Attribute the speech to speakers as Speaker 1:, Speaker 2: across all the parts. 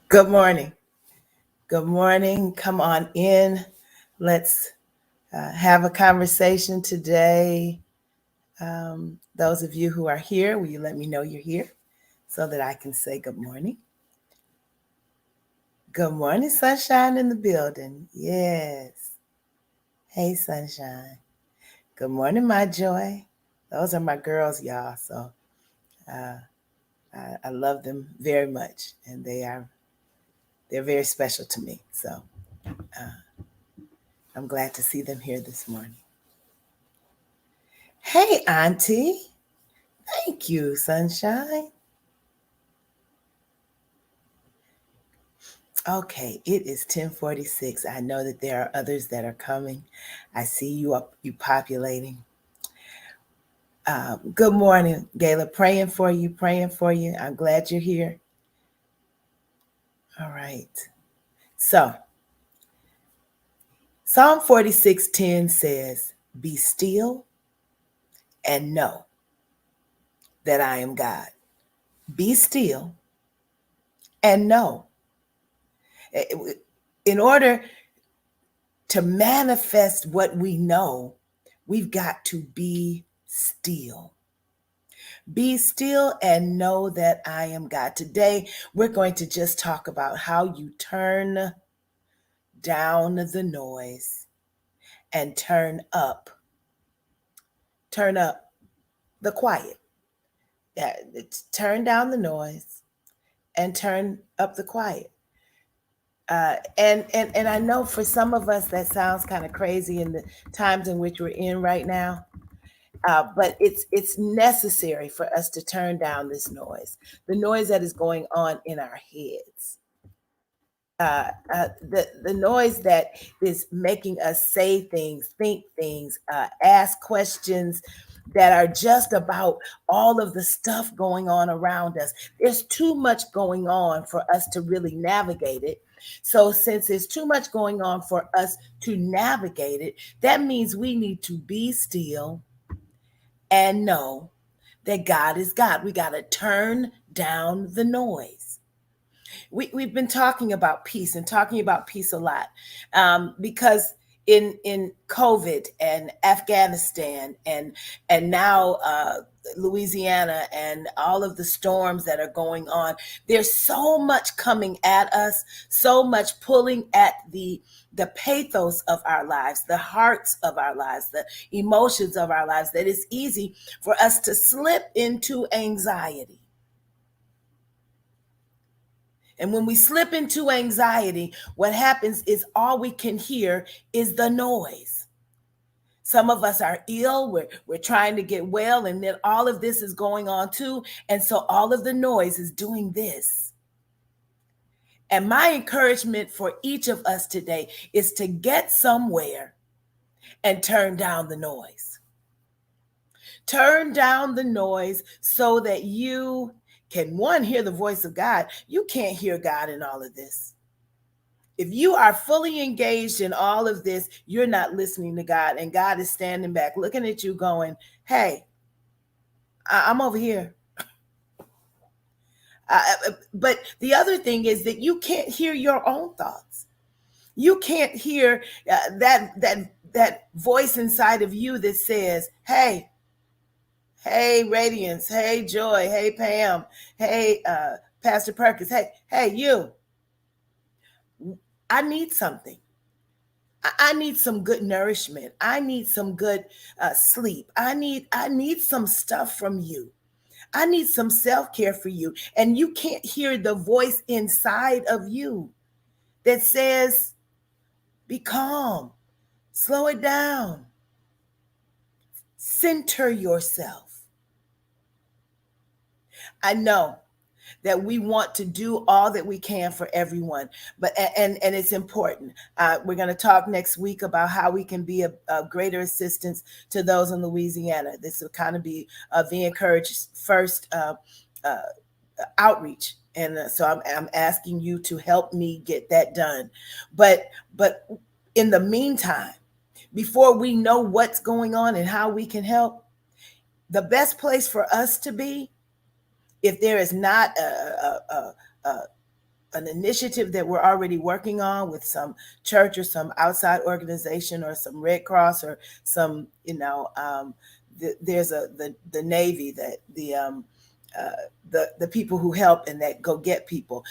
Speaker 1: Good morning. Good morning. Come on in. Let's have a conversation today. Those of you who are here, will you let me know you're here so that I can say good morning? Good morning, sunshine in the building. Yes. Hey, sunshine. Good morning, my joy. Those are my girls, y'all. So uh, I love them very much, and they're very special to me. So I'm glad to see them here this morning. Hey, Auntie. Thank you, sunshine. Okay, it is 10:46. I know that there are others that are coming. I see you populating. Good morning, Gayla. Praying for you, praying for you. I'm glad you're here. All right. So, Psalm 46:10 says, "Be still and know that I am God." Be still and know. In order to manifest what we know, we've got to be still. Be still and know that I am God. Today, we're going to just talk about how you turn down the noise and turn up the quiet. Yeah, turn down the noise and turn up the quiet. And I know for some of us that sounds kind of crazy in the times in which we're in right now. But it's necessary for us to turn down this noise, the noise that is going on in our heads, the noise that is making us say things, think things, ask questions that are just about all of the stuff going on around us. There's too much going on for us to really navigate it. So, since there's too much going on for us to navigate it, that means we need to be still and know that God is God. We got to turn down the noise. We've been talking about peace and talking about peace a lot, because in COVID and Afghanistan and now Louisiana and all of the storms that are going on, there's so much coming at us, so much pulling at the pathos of our lives, the hearts of our lives, the emotions of our lives, that it's easy for us to slip into anxiety. And when we slip into anxiety, what happens is all we can hear is the noise. Some of us are ill, we're trying to get well, and then all of this is going on too. And so all of the noise is doing this. And my encouragement for each of us today is to get somewhere and turn down the noise. Turn down the noise so that you can, one, hear the voice of God. You can't hear God in all of this. If you are fully engaged in all of this, you're not listening to God, and God is standing back looking at you going, hey, I'm over here. But the other thing is that you can't hear your own thoughts. You can't hear that voice inside of you that says, hey, Radiance, hey, Joy, hey, Pam, hey, Pastor Perkins, hey, you, I need something. I need some good nourishment. I need some good sleep. I need some stuff from you. I need some self-care for you. And you can't hear the voice inside of you that says, be calm, slow it down, center yourself. I know that we want to do all that we can for everyone, but and it's important. We're going to talk next week about how we can be a greater assistance to those in Louisiana. This will kind of be the Encouraged first uh, outreach, and so I'm asking you to help me get that done. But in the meantime, before we know what's going on and how we can help, the best place for us to be, if there is not a an initiative that we're already working on with some church or some outside organization or some Red Cross or some, there's the Navy, that uh, the people who help and that go get people,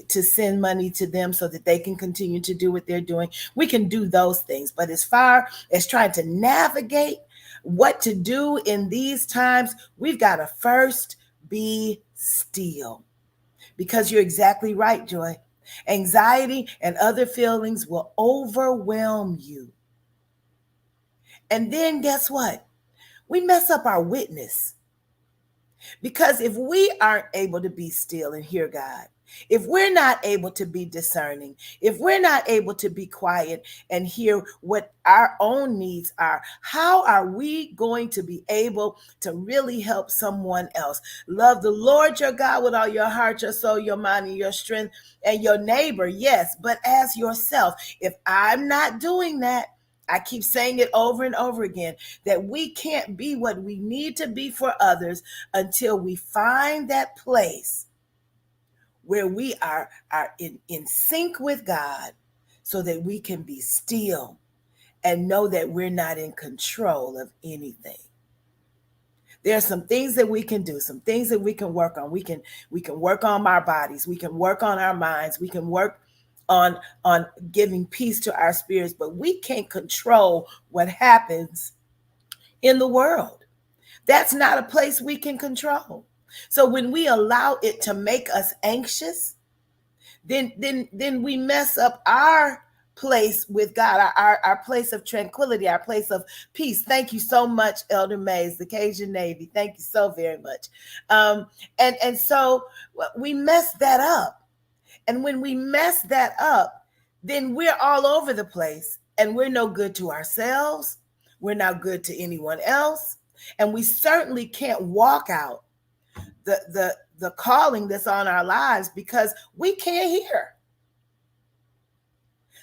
Speaker 1: to send money to them so that they can continue to do what they're doing. We can do those things, but as far as trying to navigate what to do in these times, we've got to first be still. Because you're exactly right, Joy. Anxiety and other feelings will overwhelm you. And then guess what? We mess up our witness. Because if we aren't able to be still and hear God, if we're not able to be discerning, if we're not able to be quiet and hear what our own needs are, how are we going to be able to really help someone else? Love the Lord your God with all your heart, your soul, your mind, and your strength, and your neighbor, yes, but as yourself. If I'm not doing that, I keep saying it over and over again, that we can't be what we need to be for others until we find that place where we are in sync with God, so that we can be still and know that we're not in control of anything. There are some things that we can do, some things that we can work on. We can work on our bodies, we can work on our minds, we can work on giving peace to our spirits, but we can't control what happens in the world. That's not a place we can control. So when we allow it to make us anxious, then we mess up our place with God, our place of tranquility, our place of peace. Thank you so much, Elder Mays, the Cajun Navy. Thank you so very much. And so we mess that up. And when we mess that up, then we're all over the place and we're no good to ourselves. We're not good to anyone else. And we certainly can't walk out the calling that's on our lives because we can't hear.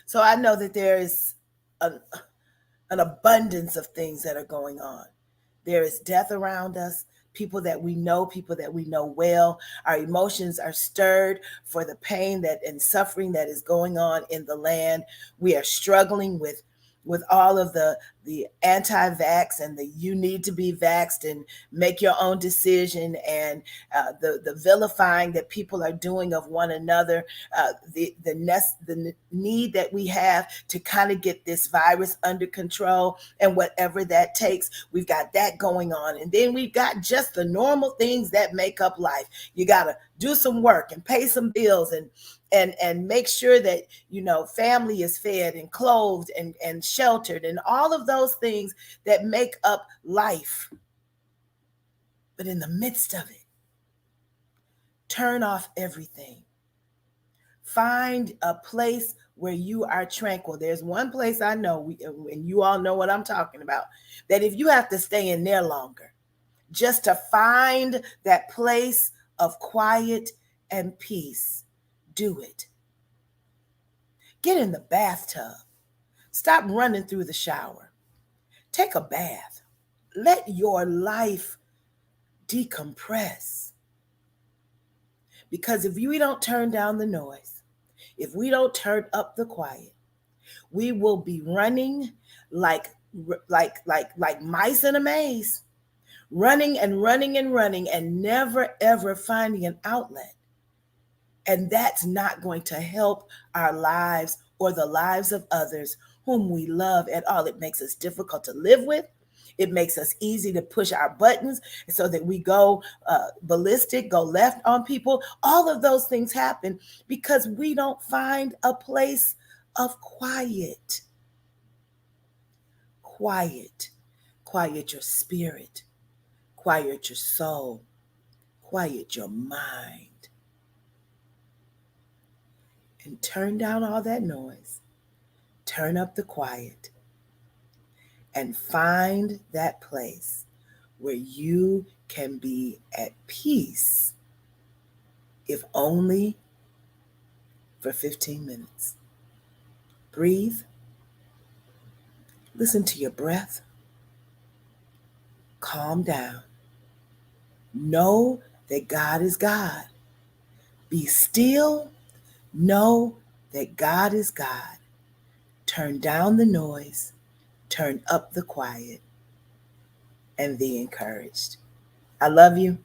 Speaker 1: So I know that there is an abundance of things that are going on. There is death around us, people that we know well. Our emotions are stirred for the pain that and suffering that is going on in the land. We are struggling with all of the anti-vax and the you need to be vaxxed and make your own decision, and the vilifying that people are doing of one another, the need that we have to kind of get this virus under control, and whatever that takes. We've got that going on, and then we've got just the normal things that make up life. You got to do some work and pay some bills and make sure that family is fed and clothed and sheltered, and all of those things that make up life. But in the midst of it, turn off everything. Find a place where you are tranquil. There's one place I know, and you all know what I'm talking about, that if you have to stay in there longer, just to find that place of quiet and peace, do it. Get in the bathtub. Stop running through the shower. Take a bath. Let your life decompress. Because if we don't turn down the noise, if we don't turn up the quiet, we will be running like mice in a maze, running and running and running and never ever finding an outlet. And that's not going to help our lives or the lives of others whom we love at all. It makes us difficult to live with. It makes us easy to push our buttons so that we go ballistic, go left on people. All of those things happen because we don't find a place of quiet. Quiet. Quiet your spirit. Quiet your soul. Quiet your mind. And turn down all that noise. Turn up the quiet. And find that place where you can be at peace, if only for 15 minutes. Breathe. Listen to your breath. Calm down. Know that God is God. Be still Know that God is God. Turn down the noise, turn up the quiet, and be encouraged. I love you.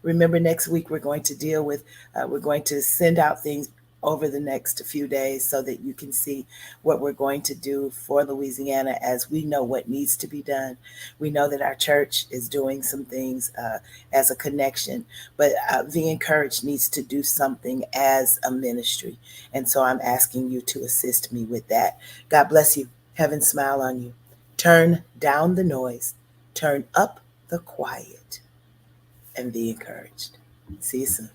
Speaker 1: Remember, next week we're going to deal with, we're going to send out things over the next few days so that you can see what we're going to do for Louisiana as we know what needs to be done. We know that our church is doing some things as a connection, but the Encouraged needs to do something as a ministry. And so I'm asking you to assist me with that. God bless you. Heaven smile on you. Turn down the noise, turn up the quiet, and be encouraged. See you soon.